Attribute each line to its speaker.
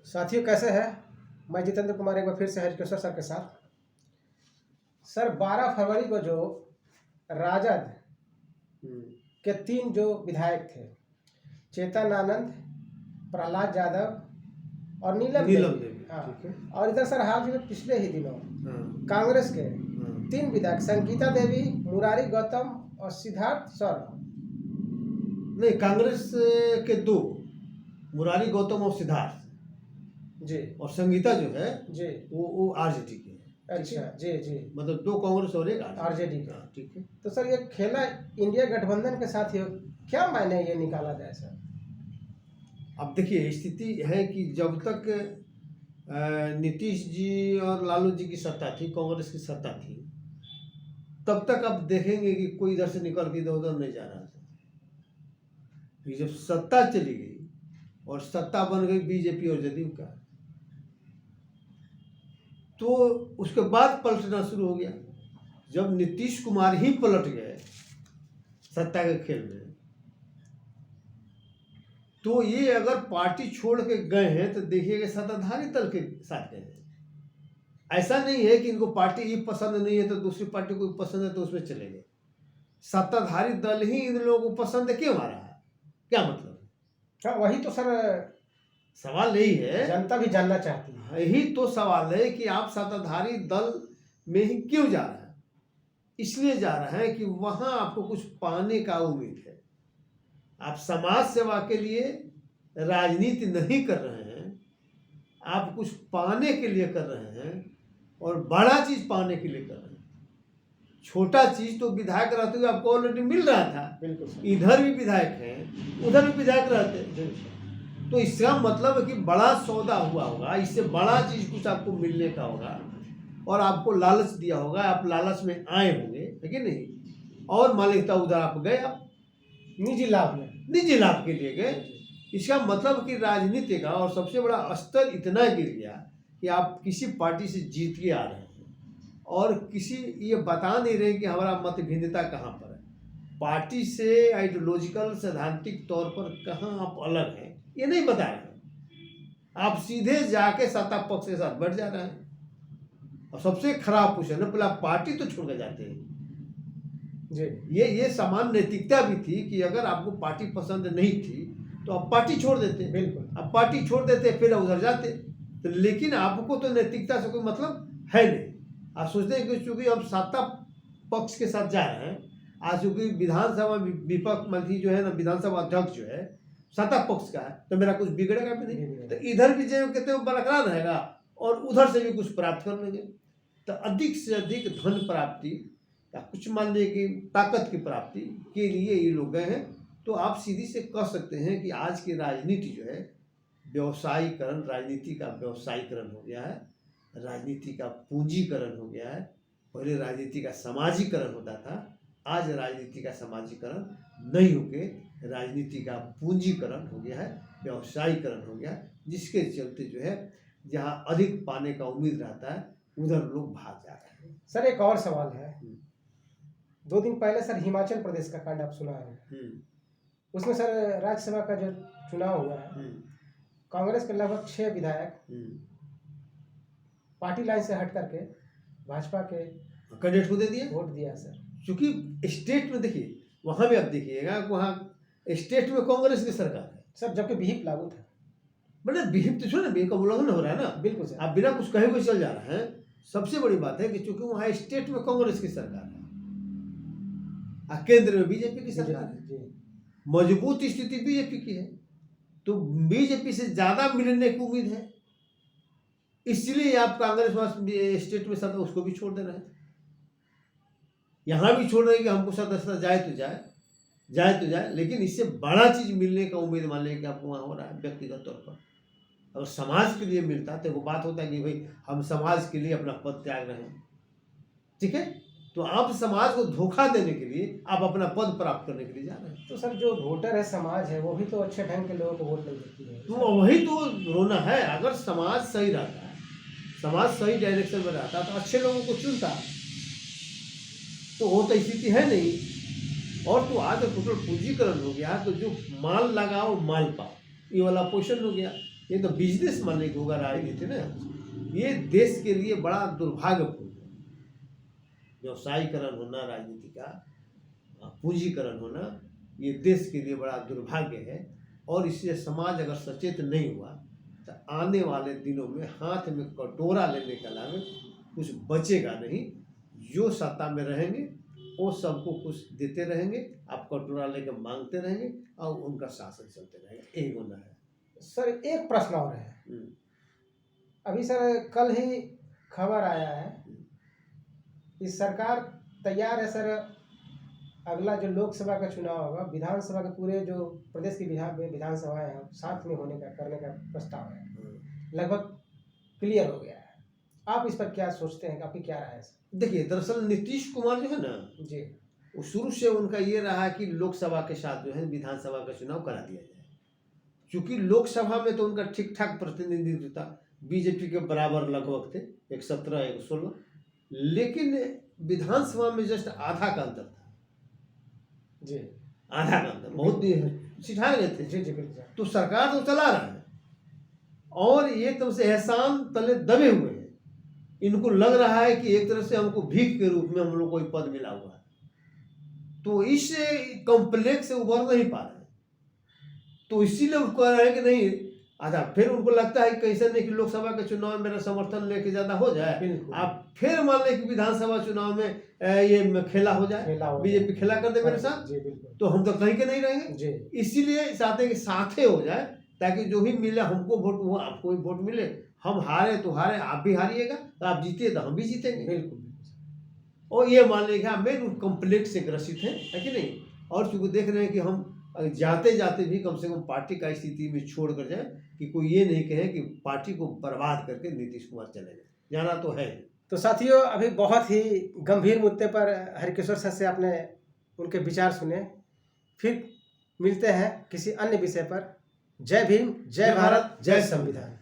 Speaker 1: साथियों कैसे हैं। मैं जितेंद्र कुमार एक बार फिर से हरिकेश्वर सर के साथ। सर 12 फरवरी को जो राजद के 3 जो विधायक थे, चेतन आनंद, प्रहलाद यादव और नीलम देवी, हाँ, और इधर सर हाल में पिछले ही दिनों कांग्रेस के 3 विधायक संगीता देवी, मुरारी गौतम और सिद्धार्थ सौरभ,
Speaker 2: नहीं कांग्रेस के 2 मुरारी गौतम और सिद्धार्थ
Speaker 1: जी,
Speaker 2: और संगीता जो है
Speaker 1: जी
Speaker 2: वो आरजेडी के है।
Speaker 1: अच्छा जी जी,
Speaker 2: मतलब 2 कांग्रेस और 1
Speaker 1: आरजेडी का।
Speaker 2: ठीक है।
Speaker 1: तो सर ये खेला इंडिया गठबंधन के साथ ही क्या मायने ये निकाला जाए सर?
Speaker 2: अब देखिए स्थिति है कि जब तक नीतीश जी और लालू जी की सत्ता थी, कांग्रेस की सत्ता थी, तब तक आप देखेंगे कि कोई इधर से निकल के इधर उधर नहीं जा रहा था। फिर जब सत्ता चली गई और सत्ता बन गई बीजेपी और जदयू का, तो उसके बाद पलटना शुरू हो गया। जब नीतीश कुमार ही पलट गए सत्ता के खेल में, तो ये अगर पार्टी छोड़ के गए हैं तो देखिएगा सत्ताधारी दल के साथ गए हैं। ऐसा नहीं है कि इनको पार्टी ही पसंद नहीं है तो दूसरी पार्टी को पसंद है तो उसमें चले गए। सत्ताधारी दल ही इन लोगों को पसंद क्यों आ रहा है, क्या मतलब?
Speaker 1: हाँ वही तो सर
Speaker 2: सवाल यही है,
Speaker 1: जनता भी जानना चाहती है।
Speaker 2: यही तो सवाल है कि आप सत्ताधारी दल में ही क्यों जा रहे हैं? इसलिए जा रहे हैं कि वहां आपको कुछ पाने का उम्मीद है। आप समाज सेवा के लिए राजनीति नहीं कर रहे हैं, आप कुछ पाने के लिए कर रहे हैं और बड़ा चीज पाने के लिए कर रहे हैं। छोटा चीज तो विधायक रहते हुए आपको ऑलरेडी मिल रहा था।
Speaker 1: बिल्कुल,
Speaker 2: इधर भी विधायक हैं, उधर भी विधायक रहते, तो इसका मतलब है कि बड़ा सौदा हुआ होगा, इससे बड़ा चीज कुछ आपको मिलने का होगा और आपको लालच दिया होगा, आप लालच में आए होंगे, है कि नहीं? और मान लीजिए उधर आप गए, आप
Speaker 1: निजी लाभ में,
Speaker 2: निजी लाभ के लिए गए। इसका मतलब कि राजनीति का और सबसे बड़ा स्तर इतना गिर गया कि आप किसी पार्टी से जीत के आ रहे हैं और किसी ये बता नहीं रहे कि हमारा मत भिन्नता कहाँ पर है, पार्टी से आइडियोलॉजिकल सैद्धांतिक तौर पर कहाँ आप अलग हैं ये नहीं बता रहे हैं। आप सीधे जाके सत्ता पक्ष के साथ बैठ जा रहे हैं और सबसे खराब क्वेश्चन है, पहले आप पार्टी तो छोड़ के जाते हैं
Speaker 1: जी।
Speaker 2: ये समान नैतिकता भी थी कि अगर आपको पार्टी पसंद नहीं थी तो आप पार्टी छोड़ देते।
Speaker 1: बिल्कुल,
Speaker 2: आप पार्टी छोड़ देते फिर उधर जाते तो, लेकिन आपको तो नैतिकता से कोई मतलब है नहीं। आप सोचते हैं कि चूंकि हम सत्ता पक्ष के साथ जा रहे हैं, आज चूंकि विधानसभा विपक्ष मंत्री जो है ना, विधानसभा अध्यक्ष जो है सत्ता पक्ष का है, तो मेरा कुछ बिगड़ेगा भी नहीं। तो इधर भी जो कहते हैं बरकरार रहेगा और उधर से भी कुछ प्राप्त कर लेंगे। तो अधिक से अधिक धन प्राप्ति या कुछ मान लीजिए कि ताकत की प्राप्ति के लिए ये लोग गए हैं। तो आप सीधी से कह सकते हैं कि आज की राजनीति जो है व्यवसायीकरण, राजनीति का व्यवसायीकरण हो गया है, राजनीति का पूंजीकरण हो गया है। पहले राजनीति का समाजीकरण होता था, आज राजनीति का समाजीकरण नहीं होके राजनीति का पूंजीकरण हो गया है, व्यवसायीकरण हो गया, जिसके चलते जो है जहाँ अधिक पाने का उम्मीद रहता है उधर लोग भाग जा रहे हैं।
Speaker 1: सर एक और सवाल है, 2 दिन पहले सर हिमाचल प्रदेश का कांड आप सुना है, उसमें सर राज्यसभा का जो चुनाव हुआ है, कांग्रेस के लगभग 6 विधायक पार्टी लाइन से हट करके भाजपा के
Speaker 2: कैंडिडेट को दे दिए,
Speaker 1: वोट दिया सर।
Speaker 2: क्योंकि स्टेट में देखिए, वहां भी आप देखिएगा, वहां स्टेट में कांग्रेस की सरकार है
Speaker 1: सर, जबकि विहिप लागू था।
Speaker 2: मतलब विहिप तो ना, विहिप का उल्लंघन हो रहा है ना।
Speaker 1: बिल्कुल सर, आप
Speaker 2: बिना कुछ कहे हुए चल जा रहे हैं। सबसे बड़ी बात है कि चूंकि वहां स्टेट में कांग्रेस की सरकार है और केंद्र में बीजेपी की सरकार है, मजबूत स्थिति बीजेपी की है, तो बीजेपी से ज्यादा मिलने की उम्मीद है। इसलिए आप कांग्रेस स्टेट में सत्ता उसको भी छोड़ दे रहे हैं, यहां भी छोड़ रहे हैं कि हमको सदस्यता जाए तो जाए, जाए तो जाए, लेकिन इससे बड़ा चीज मिलने का उम्मीद मान लें कि आपको वहां हो रहा है। व्यक्तिगत तौर पर अगर समाज के लिए मिलता तो वो बात होता है कि भाई हम समाज के लिए अपना पद त्याग रहे हैं, ठीक है। तो आप समाज को धोखा देने के लिए आप अपना पद प्राप्त करने के लिए जा रहे हैं।
Speaker 1: तो सर जो वोटर है, समाज है, वो भी तो अच्छे ढंग के लोगों को वोट नहीं देती है।
Speaker 2: तो वही तो रोना है। अगर समाज सही रहता है, समाज सही डायरेक्शन में रहता तो अच्छे लोगों को चुनता, तो वो तो स्थिति है नहीं। और तो आज टोटल पूंजीकरण हो गया, तो जो माल लगाओ माल पाओ, ये वाला पोषण हो गया। ये तो बिजनेस मानने की होगा राजनीति ना। ये देश के लिए बड़ा दुर्भाग्यपूर्ण है। व्यवसायीकरण होना राजनीति का, पूंजीकरण होना, ये देश के लिए बड़ा दुर्भाग्य है। और इससे समाज अगर सचेत नहीं हुआ तो आने वाले दिनों में हाथ में कटोरा लेने के अलावा कुछ बचेगा नहीं। जो सत्ता में रहेंगे वो सबको कुछ देते रहेंगे, आप कटोरा लेकर मांगते रहेंगे और उनका शासन चलते रहेगा। यही होना है।
Speaker 1: सर एक प्रश्न और है। अभी सर कल ही खबर आया है कि सरकार तैयार है सर, अगला जो लोकसभा का चुनाव होगा, विधानसभा के पूरे जो प्रदेश की विधानसभाएं हैं साथ में होने का करने का प्रस्ताव है, लगभग क्लियर हो गया है। आप इस पर क्या सोचते हैं, आपकी क्या राय है सर?
Speaker 2: देखिए, दरअसल नीतीश कुमार जो है ना
Speaker 1: जी,
Speaker 2: वो शुरू से उनका ये रहा कि लोकसभा के साथ जो है विधानसभा का चुनाव करा दिया जाए। क्योंकि लोकसभा में तो उनका ठीक ठाक प्रतिनिधित्व था, बीजेपी के बराबर लगभग थे, 117 116, लेकिन विधानसभा में जस्ट आधा का अंतर था।
Speaker 1: जी,
Speaker 2: आधा का अंतर, बहुत सिठाए गए थे।
Speaker 1: जी जी बिल्कुल।
Speaker 2: तो सरकार तो चला रहा है और ये तब से एहसान तले दबे हुए हैं। इनको लग रहा है कि एक तरह से हमको भीख के रूप में हम लोग को पद मिला हुआ है, तो इस कॉम्प्लेक्स से उभर नहीं पा रहे हैं। तो इसीलिए वो कह रहे हैं कि नहीं, अच्छा फिर उनको लगता है कि कैसे नहीं कि लोकसभा के चुनाव में मेरा समर्थन लेके ज्यादा हो जाए, आप फिर मान लें कि विधानसभा चुनाव में ये खेला हो जाए, बीजेपी खेला कर दे मेरे साथ, तो हम तो कहीं के नहीं रहेंगे। इसीलिए चाहते हैं कि साथे हो जाए, ताकि जो भी मिले हमको वोट वो आपको भी वोट मिले, हम हारे तो हारे, आप भी हारिएगा, तो आप जीते तो हम भी जीतेंगे।
Speaker 1: बिल्कुल।
Speaker 2: और ये मान लेगा मेन कॉम्प्लेक्स से ग्रसित है कि नहीं। और चूंकि देख रहे हैं कि हम जाते जाते भी कम से कम पार्टी का स्थिति में छोड़ कर जाए, कि कोई ये नहीं कहे कि पार्टी को बर्बाद करके नीतीश कुमार चले गए, जाना तो है।
Speaker 1: तो साथियों, अभी बहुत ही गंभीर मुद्दे पर हरिकिशोर सर से आपने उनके विचार सुने। फिर मिलते हैं किसी अन्य विषय पर। जय भीम, जय भारत, जय संविधान।